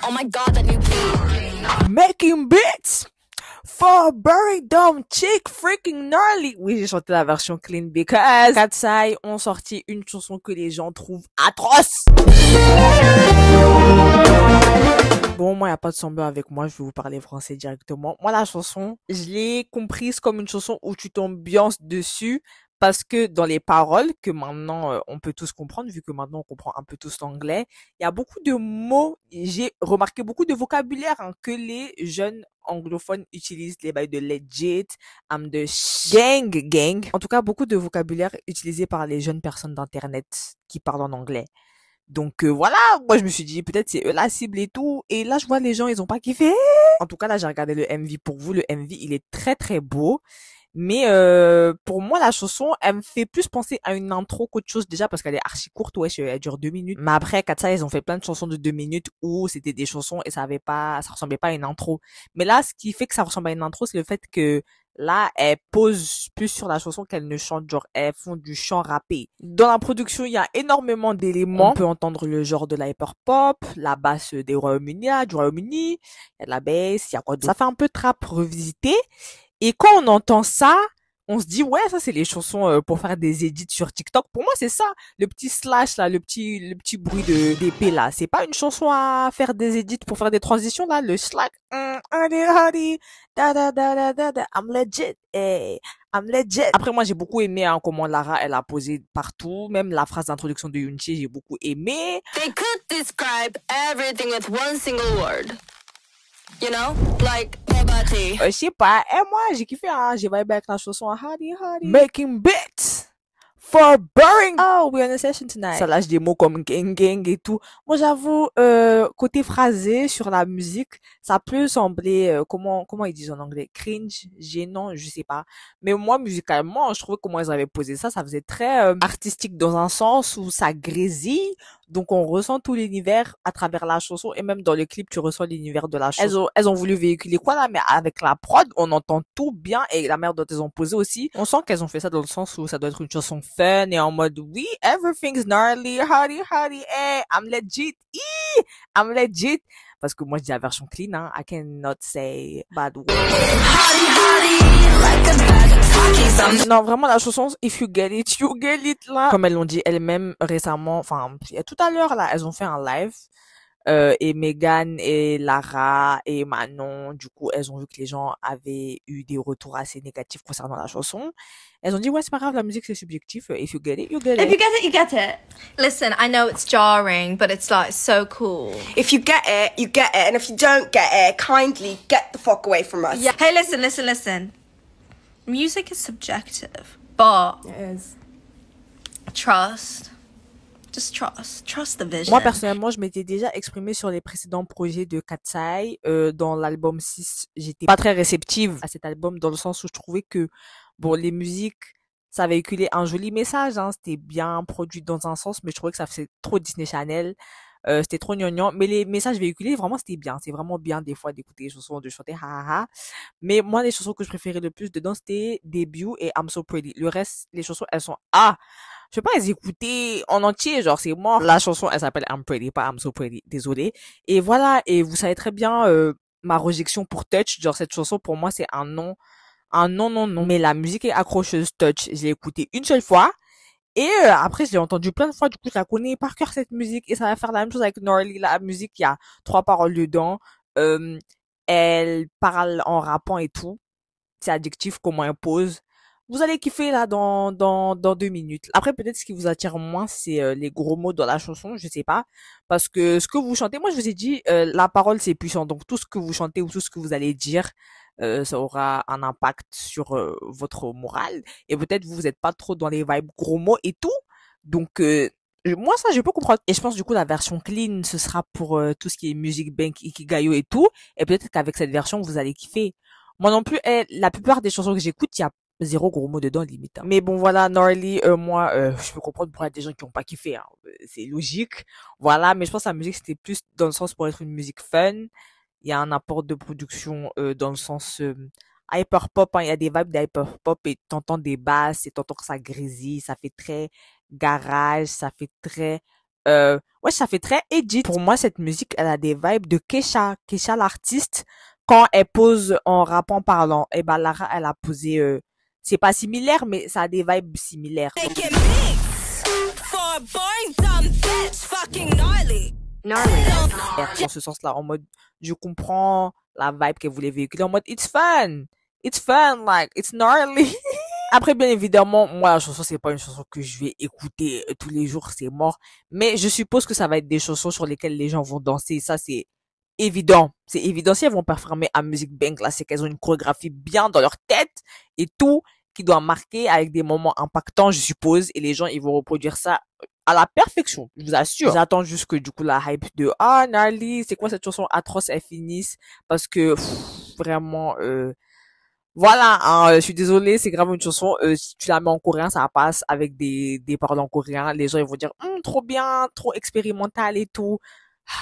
Oh my god, that new beat. Making beats for very dumb chick freaking gnarly. Oui, j'ai chanté la version clean because Katsai ont sorti une chanson que les gens trouvent atroce. Bon, moi, y a pas de semblant avec moi, je vais vous parler français directement. Moi, la chanson, je l'ai comprise comme une chanson où tu t'ambiances dessus parce que dans les paroles que maintenant on peut tous comprendre, vu que maintenant on comprend un peu tous l'anglais, il y a beaucoup de mots, j'ai remarqué beaucoup de vocabulaire que les jeunes anglophones utilisent, les bails de legit, I'm the gang. En tout cas, beaucoup de vocabulaire utilisé par les jeunes personnes d'internet qui parlent en anglais. Donc voilà, moi je me suis dit peut-être c'est eux la cible et tout. Et là je vois les gens ils ont pas kiffé. En tout cas là j'ai regardé le MV pour vous. Le MV il est très très beau. Mais pour moi la chanson elle me fait plus penser à une intro qu'autre chose déjà parce qu'elle est archi courte, ouais, elle dure 2 minutes. Mais après Katsa ils ont fait plein de chansons de 2 minutes où c'était des chansons et ça ressemblait pas à une intro. Mais là ce qui fait que ça ressemble à une intro c'est le fait que là, elles posent plus sur la chanson qu'elles ne chantent, genre elles font du chant rappé. Dans la production, il y a énormément d'éléments. On peut entendre le genre de la hyper pop, la basse des Royaume-Uni, du Royaume-Uni, il y a de la bass, il y a quoi d'autre. Ça fait un peu trap revisité. Et quand on entend ça, on se dit ouais, ça c'est les chansons pour faire des edits sur TikTok. Pour moi, c'est ça, le petit slash là, le petit bruit de d'épée là. C'est pas une chanson à faire des edits pour faire des transitions là, le slack. I'm legit, hey, I'm legit. Après moi j'ai beaucoup aimé comment Lara elle a posé partout, même la phrase d'introduction de Yoonchi j'ai beaucoup aimé. They could describe everything with one single word. You know? Like, poverty. Je sais pas, et moi j'ai kiffé, j'ai vibe avec la chanson Hardy Hardy. Making beats for burning. Oh, we're on a session tonight. Ça lâche des mots comme gang et tout. Moi j'avoue, côté phrasé sur la musique, ça peut sembler, comment ils disent en anglais, cringe, gênant, je sais pas. Mais moi musicalement, je trouvais comment ils avaient posé ça, ça faisait très artistique dans un sens où ça grésille. Donc on ressent tout l'univers à travers la chanson et même dans le clip tu ressens l'univers de la chanson. Elles ont voulu véhiculer quoi là, mais avec la prod on entend tout bien et la manière dont elles ont posé aussi. On sent qu'elles ont fait ça dans le sens où ça doit être une chanson fun et en mode oui everything's gnarly, hardy, hey, I'm legit, I'm legit. Parce que moi je dis la version clean, I cannot say bad word. Non, vraiment la chanson If You Get It, You Get It là. Comme elles l'ont dit elles-mêmes récemment, enfin tout à l'heure là, elles ont fait un live. Et Megan et Lara et Manon, du coup, elles ont vu que les gens avaient eu des retours assez négatifs concernant la chanson. Elles ont dit, ouais, c'est pas grave, la musique c'est subjectif. If you get it, you get If it. you get it, you get it. Listen, I know it's jarring, but it's like so cool. If you get it, you get it. And if you don't get it, kindly get the fuck away from us. Yeah. Hey, listen. Music is subjective, but It is. trust. Just trust. Trust the vision. Moi, personnellement, je m'étais déjà exprimée sur les précédents projets de Katsai. Dans l'album 6, j'étais pas très réceptive à cet album dans le sens où je trouvais que, bon, les musiques, ça véhiculait un joli message, c'était bien produit dans un sens, mais je trouvais que ça faisait trop Disney Channel. C'était trop gnangnan, mais les messages véhiculés, vraiment, c'était bien. C'est vraiment bien, des fois, d'écouter les chansons, de chanter, ha, ha, ha. Mais moi, les chansons que je préférais le plus dedans, c'était Debut et I'm So Pretty. Le reste, les chansons, elles sont, je peux pas les écouter en entier, genre, c'est mort. La chanson, elle s'appelle I'm Pretty, pas I'm So Pretty. Désolée. Et voilà. Et vous savez très bien, ma rejection pour Touch. Genre, cette chanson, pour moi, c'est un non. Un non, non, non. Mais la musique est accrocheuse, Touch. Je l'ai écoutée une seule fois. Et après, je l'ai entendu plein de fois, du coup, je la connais par cœur, cette musique. Et ça va faire la même chose avec Gnarly. La musique, il y a 3 paroles dedans. Elle parle en rappant et tout. C'est addictif, comment elle pose. Vous allez kiffer là dans 2 minutes. Après, peut-être ce qui vous attire moins, c'est les gros mots dans la chanson, je sais pas. Parce que ce que vous chantez, moi je vous ai dit, la parole c'est puissant. Donc tout ce que vous chantez ou tout ce que vous allez dire, ça aura un impact sur votre morale. Et peut-être vous êtes pas trop dans les vibes gros mots et tout. Donc moi ça je peux comprendre. Et je pense du coup la version clean ce sera pour tout ce qui est music bank, ikigayo et tout. Et peut-être qu'avec cette version vous allez kiffer. Moi non plus, la plupart des chansons que j'écoute, il y a zéro gros mot dedans limite. Mais bon voilà, Gnarly, moi je peux comprendre pourquoi il y a des gens qui ont pas kiffé, c'est logique. Voilà, mais je pense que la musique c'était plus dans le sens pour être une musique fun. Il y a un apport de production dans le sens hyper pop, il y a des vibes d'hyper pop et t'entends des basses et t'entends que ça grésille, ça fait très garage, ça fait très ouais, ça fait très edgy. Pour moi, cette musique, elle a des vibes de Kesha. Kesha, l'artiste, quand elle pose en rappant parlant, et ben Lara, elle a posé, c'est pas similaire, mais ça a des vibes similaires. Dans ce sens-là, en mode, je comprends la vibe qu'elle voulait véhiculer, en mode, it's fun, like, it's gnarly. Après, bien évidemment, moi, la chanson, c'est pas une chanson que je vais écouter tous les jours, c'est mort. Mais je suppose que ça va être des chansons sur lesquelles les gens vont danser. Ça, c'est évident. C'est évident. Si elles vont performer à Music Bank, là, c'est qu'elles ont une chorégraphie bien dans leur tête et tout, qui doit marquer avec des moments impactants, je suppose. Et les gens, ils vont reproduire ça à la perfection, je vous assure. J'attends juste que, du coup, la hype de, ah, Gnarly, c'est quoi cette chanson atroce, elle finisse. Parce que, vraiment, voilà, hein, je suis désolée, c'est grave une chanson, si tu la mets en coréen, ça passe avec des paroles en coréen, les gens ils vont dire trop bien, trop expérimental et tout.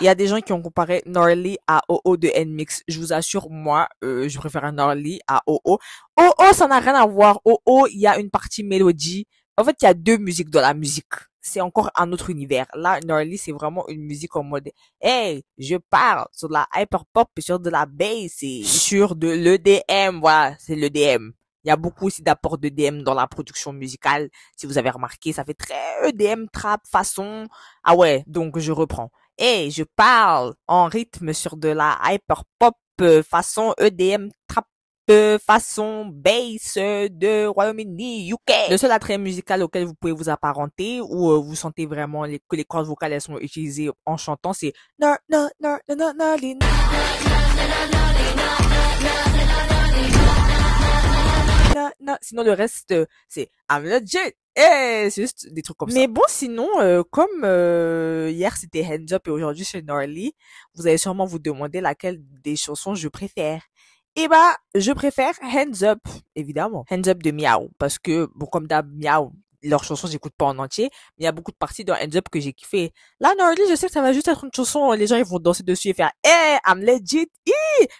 Il y a des gens qui ont comparé Gnarly à OO de NMIX. Je vous assure, moi, je préfère Gnarly à OO. OO, ça n'a rien à voir. OO, il y a une partie mélodie. En fait, il y a deux musiques dans la musique. C'est encore un autre univers. Là, Gnarly, c'est vraiment une musique en mode, hey, je parle sur de la hyperpop et sur de la bass et sur de l'EDM. Voilà, c'est l'EDM. Il y a beaucoup aussi d'apports d'EDM dans la production musicale. Si vous avez remarqué, ça fait très EDM, trap, façon. Ah ouais, donc je reprends. Hey, je parle en rythme sur de la hyperpop façon EDM, trap, façon bass de Royaume-Uni, UK. Le seul attrait musical auquel vous pouvez vous apparenter ou vous sentez vraiment que les cordes vocales elles sont utilisées en chantant, c'est sinon le reste c'est I'm legit. C'est juste des trucs comme ça. Mais bon, sinon, comme hier c'était Hands Up et aujourd'hui c'est Gnarly, vous allez sûrement vous demander laquelle des chansons je préfère. Et bah, je préfère Hands Up, évidemment. Hands Up de Miao. Parce que, bon, comme d'hab, Miao, leurs chansons, j'écoute pas en entier. Mais il y a beaucoup de parties dans Hands Up que j'ai kiffé. Là, Gnarly, je sais que ça va juste être une chanson, les gens, ils vont danser dessus et faire, hey, I'm legit,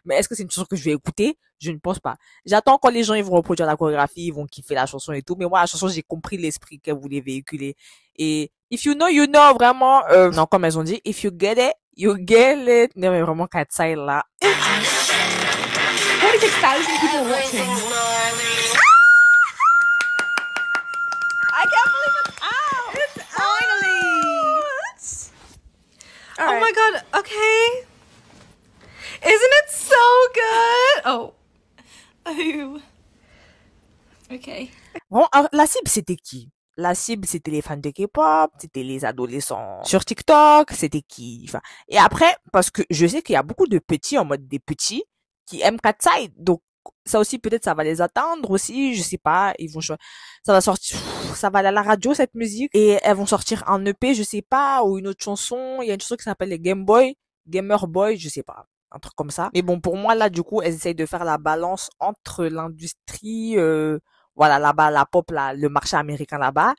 mais est-ce que c'est une chanson que je vais écouter? Je ne pense pas. J'attends quand les gens, ils vont reproduire la chorégraphie, ils vont kiffer la chanson et tout. Mais moi, la chanson, j'ai compris l'esprit qu'elle voulait véhiculer. Et, if you know, you know, vraiment, non, comme elles ont dit, if you get it, you get it. Non, mais vraiment, Katsai, là. 46,000 people watching. I can't believe it's out. It's finally. All Oh right. my god, okay. Isn't it so good? Oh. Oh. Okay. Bon, alors, la cible, c'était qui? La cible, c'était les fans de K-pop, c'était les adolescents sur TikTok, c'était qui? Enfin, et après, parce que je sais qu'il y a beaucoup de petits, en mode des petits, qui aiment Katsai. Donc, ça aussi, peut-être, ça va les atteindre aussi, je sais pas, ils vont, ça va sortir, ça va aller à la radio, cette musique, et elles vont sortir un EP, je sais pas, ou une autre chanson, il y a une chanson qui s'appelle les Gamer Boy, je sais pas. Un truc comme ça. Mais bon, pour moi, là, du coup, elles essayent de faire la balance entre l'industrie, voilà, là-bas, la pop, là, le marché américain là-bas,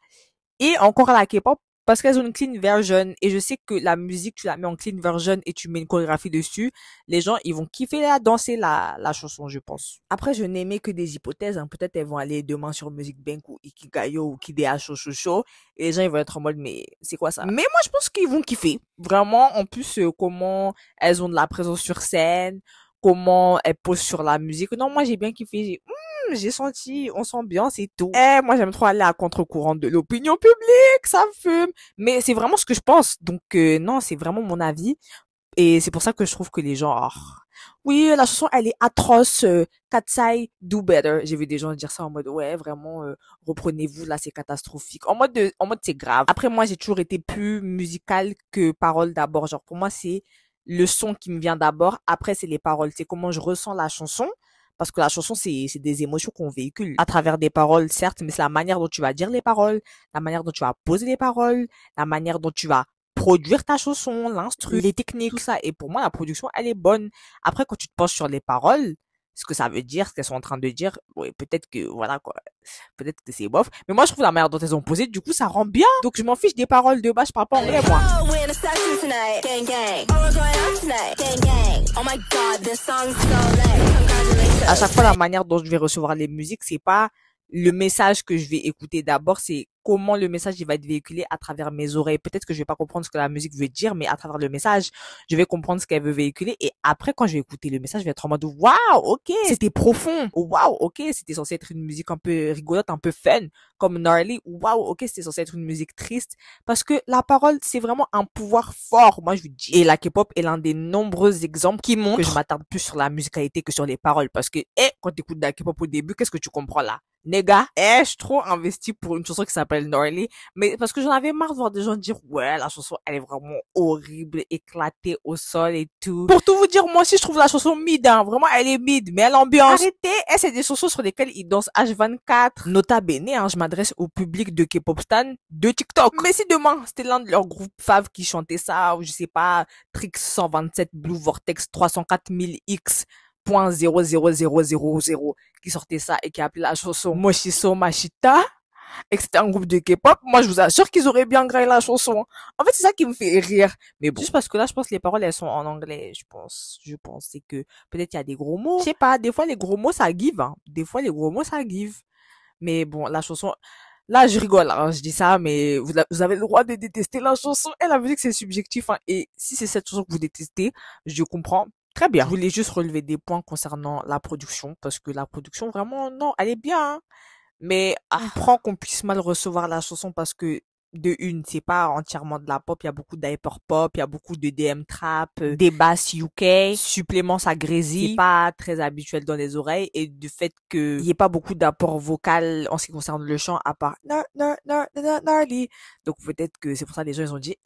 et encore la K-pop, parce qu'elles ont une clean version, et je sais que la musique, tu la mets en clean version et tu mets une chorégraphie dessus, les gens, ils vont kiffer danser la chanson, je pense. Après, je n'aimais que des hypothèses, hein. Peut-être elles vont aller demain sur Music Bank ou Ikigayo ou Kidea Show, et les gens, ils vont être en mode, mais c'est quoi ça? Mais moi, je pense qu'ils vont kiffer. Vraiment, en plus, comment elles ont de la présence sur scène, comment elles posent sur la musique. Non, moi, j'ai bien kiffé, j'ai senti, on sent bien, c'est tout. Moi, j'aime trop aller à contre-courant de l'opinion publique, ça fume. Mais c'est vraiment ce que je pense. Donc, non, c'est vraiment mon avis. Et c'est pour ça que je trouve que les gens, oui, la chanson, elle est atroce, Katsai, do better. J'ai vu des gens dire ça en mode, ouais, vraiment, reprenez-vous, là, c'est catastrophique. En mode c'est grave. Après, moi, j'ai toujours été plus musicale que parole d'abord. Genre, pour moi, c'est le son qui me vient d'abord. Après, c'est les paroles. C'est comment je ressens la chanson. Parce que la chanson, c'est des émotions qu'on véhicule à travers des paroles, certes, mais c'est la manière dont tu vas dire les paroles, la manière dont tu vas poser les paroles, la manière dont tu vas produire ta chanson, l'instru, les techniques, tout ça. Et pour moi, la production, elle est bonne. Après, quand tu te penches sur les paroles, ce que ça veut dire, ce qu'elles sont en train de dire, oui, peut-être que, voilà, quoi. Peut-être que c'est bof. Mais moi, je trouve la manière dont elles ont posé, du coup, ça rend bien. Donc, je m'en fiche des paroles de base, je parle pas anglais, moi. À chaque fois, la manière dont je vais recevoir les musiques, c'est pas le message que je vais écouter d'abord, c'est comment le message il va être véhiculé à travers mes oreilles. Peut-être que je vais pas comprendre ce que la musique veut dire, mais à travers le message, je vais comprendre ce qu'elle veut véhiculer. Et après, quand je vais écouter le message, je vais être en mode waouh, ok, c'était profond. Waouh, ok, c'était censé être une musique un peu rigolote, un peu fun, comme Gnarly. Waouh, ok, c'était censé être une musique triste. Parce que la parole, c'est vraiment un pouvoir fort, moi je vous dis. Et la K-pop est l'un des nombreux exemples qui montrent que je m'attarde plus sur la musicalité que sur les paroles. Parce que, quand tu écoutes de la K-pop au début, qu'est-ce que tu comprends là? Nega, je suis trop investi pour une chanson qui s'appelle Gnarly, mais parce que j'en avais marre de voir des gens dire ouais, la chanson elle est vraiment horrible, éclatée au sol et tout. Pour tout vous dire, moi aussi je trouve la chanson mid, hein, vraiment elle est mid, mais l'ambiance. Arrêtez, c'est des chansons sur lesquelles ils dansent H24. Nota bene, hein, je m'adresse au public de K-pop stan de TikTok. Mais si demain c'était l'un de leurs groupes faves qui chantait ça, ou je sais pas, Trix 127, Blue Vortex 304 000X. .00000 qui sortait ça et qui appelait la chanson Moshiso Mashita et que c'était un groupe de K-pop, moi je vous assure qu'ils auraient bien graillé la chanson. En fait c'est ça qui me fait rire, mais bon, juste parce que là je pense que les paroles elles sont en anglais, je pense c'est que peut-être il y a des gros mots, je sais pas, des fois les gros mots ça give, hein. Des fois les gros mots ça give, mais bon la chanson là je rigole, hein, je dis ça, mais vous avez le droit de détester la chanson et la musique c'est subjectif, hein. Et si c'est cette chanson que vous détestez, je comprends. Très bien. Je voulais juste relever des points concernant la production, parce que la production, vraiment, non, elle est bien, hein. Mais, je comprends qu'on puisse mal recevoir la chanson parce que, de une, c'est pas entièrement de la pop, il y a beaucoup d'hyperpop, il y a beaucoup de DM trap, des basses UK, suppléments ça grésille, c'est pas très habituel dans les oreilles, et du fait que y ait pas beaucoup d'apport vocal en ce qui concerne le chant, à part Gnarly. Donc peut-être que c'est pour ça que les gens ils ont dit,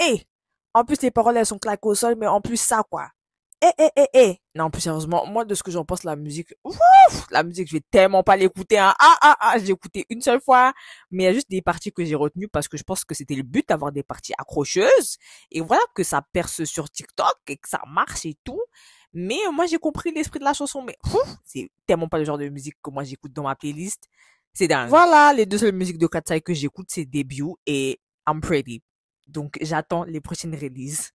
en plus les paroles elles sont claquées au sol, mais en plus ça quoi. Non, plus sérieusement, moi, de ce que j'en pense, la musique, la musique, je vais tellement pas l'écouter, hein. J'ai écouté une seule fois, mais il y a juste des parties que j'ai retenues parce que je pense que c'était le but d'avoir des parties accrocheuses. Et voilà, que ça perce sur TikTok et que ça marche et tout. Mais moi, j'ai compris l'esprit de la chanson, mais c'est tellement pas le genre de musique que moi j'écoute dans ma playlist. C'est dingue. Voilà, les deux seules musiques de Katsai que j'écoute, c'est Debut et I'm Pretty. Donc, j'attends les prochaines releases.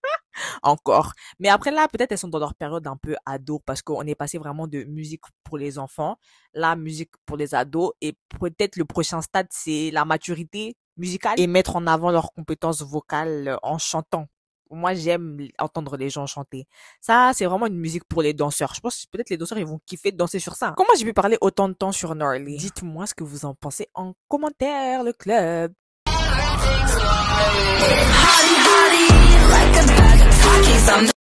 Encore. Mais après là, peut-être elles sont dans leur période un peu ado parce qu'on est passé vraiment de musique pour les enfants, la musique pour les ados et peut-être le prochain stade c'est la maturité musicale et mettre en avant leurs compétences vocales en chantant. Moi, j'aime entendre les gens chanter. Ça, c'est vraiment une musique pour les danseurs. Je pense que peut-être les danseurs, ils vont kiffer de danser sur ça. Comment j'ai pu parler autant de temps sur Gnarly? Dites-moi ce que vous en pensez en commentaire, le club.